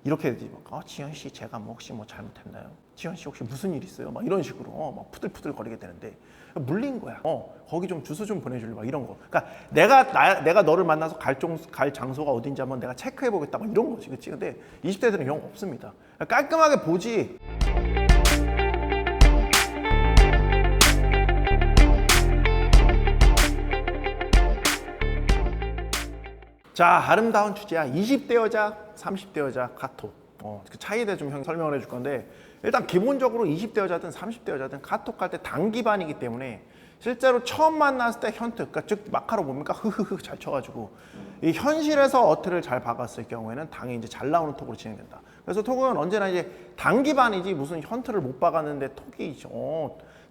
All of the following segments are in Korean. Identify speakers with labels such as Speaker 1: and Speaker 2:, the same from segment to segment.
Speaker 1: 이렇게 되지. 지현 씨 제가 뭐 혹시 뭐 잘못했나요? 지현 씨 혹시 무슨 일 있어요? 막 이런 식으로 막 푸들푸들 거리게 되는데 물린 거야. 거기 좀 주소 좀 보내줄래? 막 이런 거. 그러니까 내가 너를 만나서 갈 장소가 어딘지 한번 내가 체크해 보겠다. 막 이런 거지, 그렇지? 근데 20대들은 이런 거 없습니다. 깔끔하게 보지. 자, 아름다운 주제야. 20대 여자, 30대 여자 카톡. 그 차이에 대해 좀 설명을 해줄 건데, 일단 기본적으로 20대 여자든 30대 여자든 카톡 할 때 단기반이기 때문에 실제로 처음 만났을 때 현트, 그러니까 즉 마카로 뭡니까? 흐흐흐 잘 쳐가지고 이 현실에서 어트를 잘 박았을 경우에는 당연히 이제 잘 나오는 톡으로 진행된다. 그래서 톡은 언제나 이제 단기반이지 무슨 현트를 못 박았는데 톡이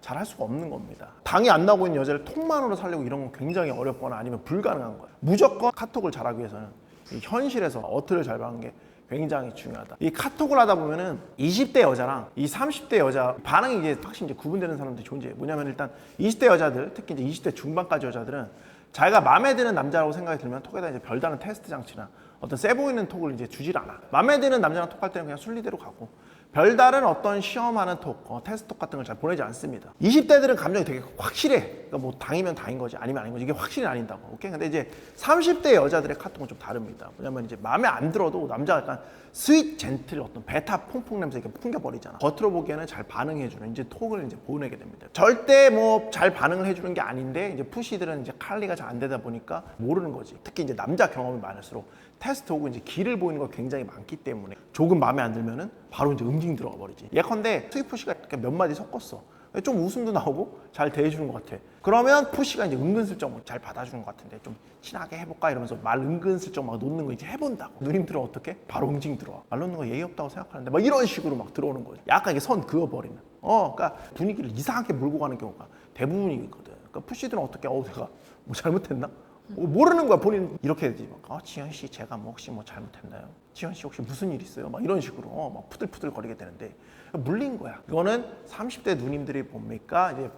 Speaker 1: 잘 할 수가 없는 겁니다. 당이 안 나오고 있는 여자를 톡만으로 살리고 이런 건 굉장히 어렵거나 아니면 불가능한 거예요. 무조건 카톡을 잘하기 위해서는 이 현실에서 어트를 잘 박는 게 굉장히 중요하다. 이 카톡을 하다 보면은 20대 여자랑 이 30대 여자 반응이 이제 확실히 이제 구분되는 사람들이 존재해요. 뭐냐면 일단 20대 여자들, 특히 이제 20대 중반까지 여자들은 자기가 마음에 드는 남자라고 생각이 들면 톡에다 이제 별다른 테스트 장치나 어떤 세 보이는 톡을 이제 주질 않아. 마음에 드는 남자랑 톡할 때는 그냥 순리대로 가고 별다른 어떤 시험하는 톡, 테스트 톡 같은 걸 잘 보내지 않습니다. 20대들은 감정이 되게 확실해. 그러니까 뭐 당이면 당인 거지, 아니면 아닌 거지. 이게 확실히 아닌다고. 오케이? 근데 이제 30대 여자들의 카톡은 좀 다릅니다. 뭐냐면 이제 마음에 안 들어도 남자가 약간 스윗 젠틀 어떤 베타 퐁퐁 냄새 이렇게 풍겨버리잖아. 겉으로 보기에는 잘 반응해주는 이제 톡을 이제 보내게 됩니다. 절대 뭐 잘 반응을 해주는 게 아닌데 이제 푸시들은 이제 칼리가 잘 안 되다 보니까 모르는 거지. 특히 이제 남자 경험이 많을수록 테스트 혹은 이제 길을 보이는 거 굉장히 많기 때문에 조금 마음에 안 들면은 바로 이제 응징 들어가 버리지. 예컨대 스윗 푸시가 이렇게 몇 마디 섞었어. 좀 웃음도 나오고 잘 대해주는 것 같아. 그러면 푸시가 이제 은근슬쩍 잘 받아주는 것 같은데 좀 친하게 해볼까 이러면서 말 은근슬쩍 막 놓는 거 이제 해본다고. 누님들은 어떻게? 바로 응징 들어와. 말 놓는 거 예의 없다고 생각하는데 막 이런 식으로 막 들어오는 거지. 약간 이게 선 그어버리는. 그러니까 분위기를 이상하게 몰고 가는 경우가 대부분이거든. 그러니까 푸시들은 어떻게? 내가 뭐 잘못했나? 모르는 거야. 본인 이렇게 되지. 지현 씨 제가 뭐 혹시 뭐 잘못했나요? 지현 씨 혹시 무슨 일 있어요? 막 이런 식으로 막 푸들푸들 거리게 되는데 물린 거야. 이거는 30대 누님들이 뭡니까? 이제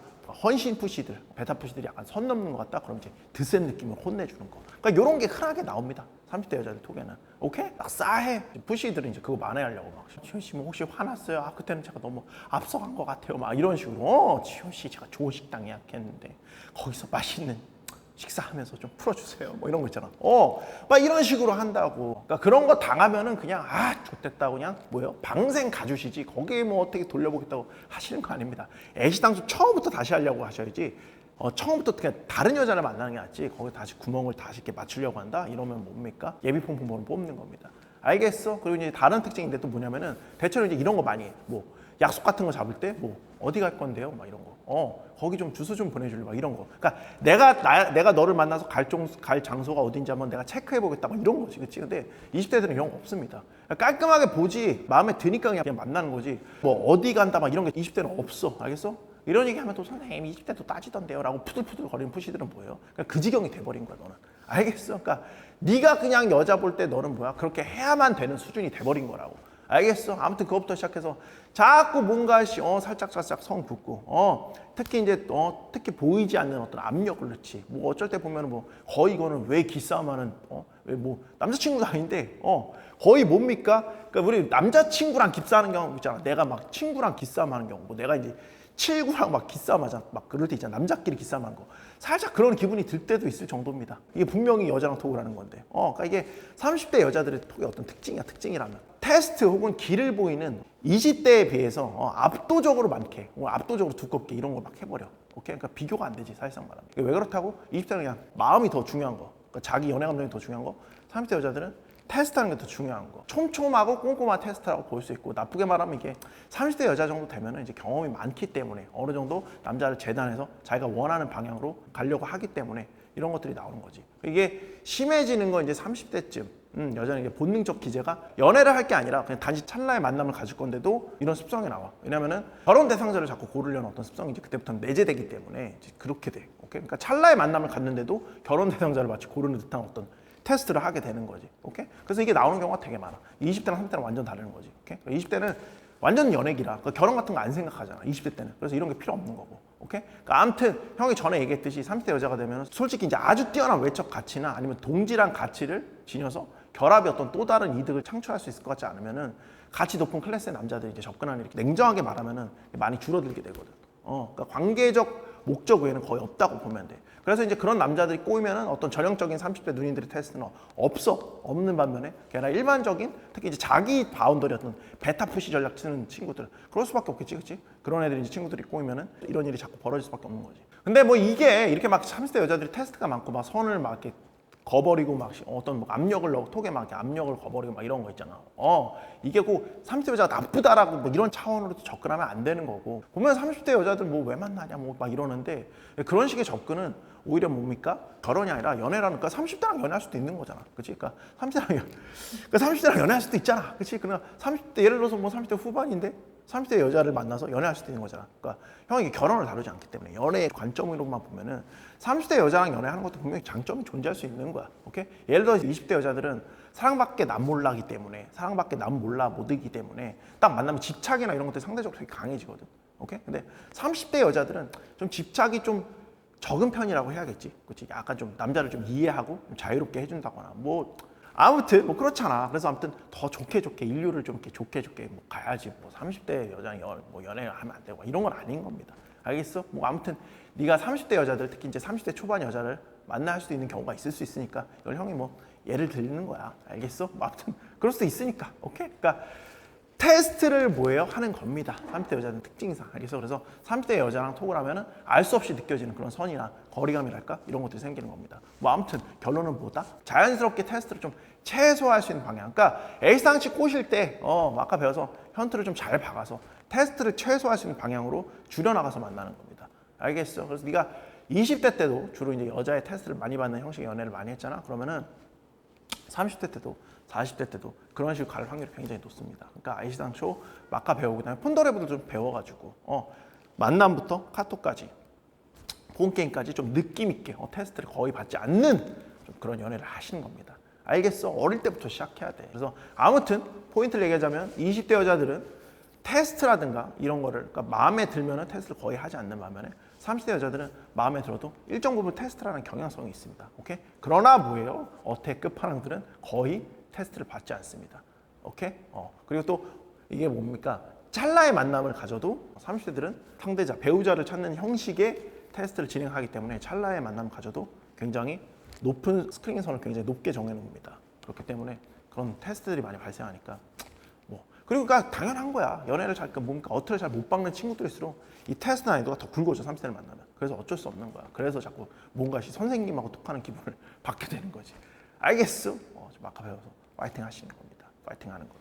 Speaker 1: 헌신 푸시들, 베타 푸시들이 약간 선 넘는 것 같다. 그럼 이제 드센 느낌으로 혼내주는 거. 그러니까 이런 게 흔하게 나옵니다. 30대 여자들 톡에는. 오케이? 막 싸해. 푸시들은 이제 그거 만회하려고 막. 지현 씨 뭐 혹시 화났어요? 그때는 제가 너무 앞서간 것 같아요. 막 이런 식으로. 지현 씨 제가 좋은 식당 예약했는데 거기서 맛있는 식사하면서 좀 풀어주세요. 뭐 이런 거 있잖아. 막 이런 식으로 한다고. 그러니까 그런 거 당하면은 그냥 좋댔다고 그냥 방생 가주시지. 거기에 뭐 어떻게 돌려보겠다고 하시는 거 아닙니다. 애시당초 처음부터 다시 하려고 하셔야지. 처음부터 그냥 다른 여자를 만나는 게 낫지. 거기 다시 구멍을 다시 이렇게 맞추려고 한다. 이러면 뭡니까? 예비폰폰번호 뽑는 겁니다. 알겠어? 그리고 이제 다른 특징인데 또 뭐냐면은 대체로 이제 이런 거 많이 해. 뭐 약속 같은 거 잡을 때 어디 갈 건데요? 막 이런 거. 거기 좀 주소 좀 보내줄래? 막 이런 거. 그러니까 내가 너를 만나서 갈 장소가 어딘지 한번 내가 체크해 보겠다. 막 이런 거지, 그렇지? 근데 20대들은 이런 거 없습니다. 깔끔하게 보지. 마음에 드니까 그냥 만나는 거지. 뭐 어디 간다 막 이런 게 20대는 없어. 알겠어? 이런 얘기하면 또 선생님 20대도 따지던데요라고 푸들푸들 거리는 푸시들은 뭐예요? 그러니까 그 지경이 돼버린 거야 너는. 알겠어? 그러니까 네가 그냥 여자 볼 때 너는 그렇게 해야만 되는 수준이 돼버린 거라고. 알겠어? 아무튼 그것부터 시작해서 자꾸 뭔가 살짝 성 긋고 특히 이제 특히 보이지 않는 어떤 압력을 넣지. 뭐 어쩔 때 보면 거의 이거는 왜 기싸움하는 왜 남자친구도 아닌데 거의 뭡니까? 그러니까 우리 남자친구랑 기싸우는 경우 있잖아. 내가 막 친구랑 기싸움하는 경우 내가 이제 친구랑 막 기싸움하자 막 그럴 때 있잖아. 남자끼리 기싸움하는 거 살짝 그런 기분이 들 때도 있을 정도입니다. 이게 분명히 여자랑 톡을 하는 건데 그러니까 이게 30대 여자들의 톡의 어떤 특징이라면 테스트 혹은 길을 보이는 20대에 비해서 압도적으로 많게 압도적으로 두껍게 이런 걸 막 해버려. 오케이? 그러니까 비교가 안 되지 사실상 말하면. 왜 그렇다고? 20대는 그냥 마음이 더 중요한 거, 그러니까 자기 연애 감정이 더 중요한 거. 30대 여자들은 테스트하는 게 더 중요한 거. 촘촘하고 꼼꼼한 테스트라고 볼 수 있고, 나쁘게 말하면 이게 30대 여자 정도 되면은 이제 경험이 많기 때문에 어느 정도 남자를 재단해서 자기가 원하는 방향으로 가려고 하기 때문에 이런 것들이 나오는 거지. 이게 심해지는 건 이제 30대쯤. 여자는 이게 본능적 기제가 연애를 할 게 아니라 그냥 단지 찰나의 만남을 가질 건데도 이런 습성이 나와. 왜냐면은 결혼 대상자를 자꾸 고르려는 어떤 습성이 이제 그때부터는 내재되기 때문에 이제 그렇게 돼. 오케이? 그러니까 찰나의 만남을 갖는데도 결혼 대상자를 마치 고르는 듯한 어떤 테스트를 하게 되는 거지. 오케이? 그래서 이게 나오는 경우가 되게 많아. 20대랑 30대랑 완전 다른 거지. 오케이? 20대는 완전 연예기라 결혼 같은 거 안 생각하잖아. 20대 때는. 그래서 이런 게 필요 없는 거고. 오케이? 그러니까 아무튼 형이 전에 얘기했듯이 30대 여자가 되면 솔직히 이제 아주 뛰어난 외적 가치나 아니면 동질한 가치를 지녀서 결합이 어떤 또 다른 이득을 창출할 수 있을 것 같지 않으면은 가치 높은 클래스의 남자들이 이제 접근하는 이렇게 냉정하게 말하면은 많이 줄어들게 되거든. 그러니까 관계적 목적 외에는 거의 없다고 보면 돼. 그래서 이제 그런 남자들이 꼬이면은 어떤 전형적인 30대 누님들의 테스트는 없는 반면에 걔나 일반적인 특히 이제 자기 바운더리 어떤 베타 푸시 전략 치는 친구들 그럴 수밖에 없겠지, 그렇지? 그런 애들이 이제 친구들이 꼬이면은 이런 일이 자꾸 벌어질 수밖에 없는 거지. 근데 뭐 이게 이렇게 막 30대 여자들이 테스트가 많고 막 선을 막 이렇게 거버리고 막 어떤 뭐 압력을 넣고 톡에 막 이렇게 압력을 거버리고 막 이런 거 있잖아. 이게 꼭 30대 여자가 나쁘다라고 뭐 이런 차원으로 접근하면 안 되는 거고 보면 30대 여자들 뭐 왜 만나냐 뭐 막 이러는데 그런 식의 접근은 오히려 뭡니까? 결혼이 아니라 연애라니까 30대랑 연애할 수도 있는 거잖아. 그렇지? 그러니까 30대랑 연애할 수도 있잖아. 그렇지? 그러나 30대 예를 들어서 뭐 30대 후반인데 30대 여자를 만나서 연애할 수도 있는 거잖아. 그러니까 형이 결혼을 다루지 않기 때문에 연애의 관점으로만 보면은 30대 여자랑 연애하는 것도 분명히 장점이 존재할 수 있는 거야. 오케이? 예를 들어서 20대 여자들은 사랑밖에 남 몰라기 때문에 사랑밖에 남 몰라 못이기 때문에 딱 만나면 집착이나 이런 것들이 상대적으로 되게 강해지거든. 오케이? 근데 30대 여자들은 좀 집착이 좀 적은 편이라고 해야겠지. 그렇지? 약간 좀 남자를 좀 이해하고 좀 자유롭게 해준다거나 뭐 아무튼 뭐 그렇잖아. 그래서 아무튼 더 좋게 인류를 좀 이렇게 좋게 뭐 가야지. 뭐 30대 여자랑 뭐 연애를 하면 안 되고 이런 건 아닌 겁니다. 알겠어? 뭐 아무튼 네가 30대 여자들 특히 이제 30대 초반 여자를 만날 수도 있는 경우가 있을 수 있으니까 이걸 형이 뭐 예를 들리는 거야. 알겠어? 뭐 아무튼 그럴 수도 있으니까. 오케이? 그러니까 테스트를 뭐예요? 하는 겁니다. 30대 여자는 특징상. 알겠어? 그래서 30대 여자랑 톡을 하면은 알 수 없이 느껴지는 그런 선이나 거리감이랄까? 이런 것들이 생기는 겁니다. 뭐 아무튼 결론은 뭐다? 자연스럽게 테스트를 좀 최소화할 수 있는 방향. 그러니까 A상치 꼬실 때 아까 배워서 현트를 좀 잘 박아서 테스트를 최소화할 수 있는 방향으로 줄여나가서 만나는 겁니다. 알겠어? 그래서 네가 20대 때도 주로 이제 여자의 테스트를 많이 받는 형식의 연애를 많이 했잖아. 그러면은 30대 때도 40대 때도 그런 식으로 갈 확률이 굉장히 높습니다. 그러니까 아이시당초 아까 배우고 그다음에 폰더랩을 좀 배워가지고 만남부터 카톡까지 폰게임까지 좀 느낌 있게 테스트를 거의 받지 않는 좀 그런 연애를 하시는 겁니다. 알겠어? 어릴 때부터 시작해야 돼. 그래서 아무튼 포인트를 얘기하자면 20대 여자들은 테스트라든가 이런 거를 그러니까 마음에 들면은 테스트를 거의 하지 않는 반면에 30대 여자들은 마음에 들어도 일정 부분 테스트라는 경향성이 있습니다. 오케이? 그러나 뭐예요? 어택 끝판왕들은 거의 테스트를 받지 않습니다. 오케이? 그리고 또 이게 뭡니까? 찰나의 만남을 가져도 30대들은 상대자, 배우자를 찾는 형식의 테스트를 진행하기 때문에 찰나의 만남을 가져도 굉장히 높은 스크린선을 굉장히 높게 정해놓습니다. 그렇기 때문에 그런 테스트들이 많이 발생하니까 그리고 그러니까 당연한 거야. 연애를 잘, 뭔가 어트를 잘 못 박는 친구들일수록 이 테스트 난이도가 더 굵어져, 30대를 만나면. 그래서 어쩔 수 없는 거야. 그래서 자꾸 뭔가 선생님하고 톡하는 기분을 받게 되는 거지. 알겠어? 좀 아까 배워서 파이팅 하시는 겁니다. 파이팅 하는 거.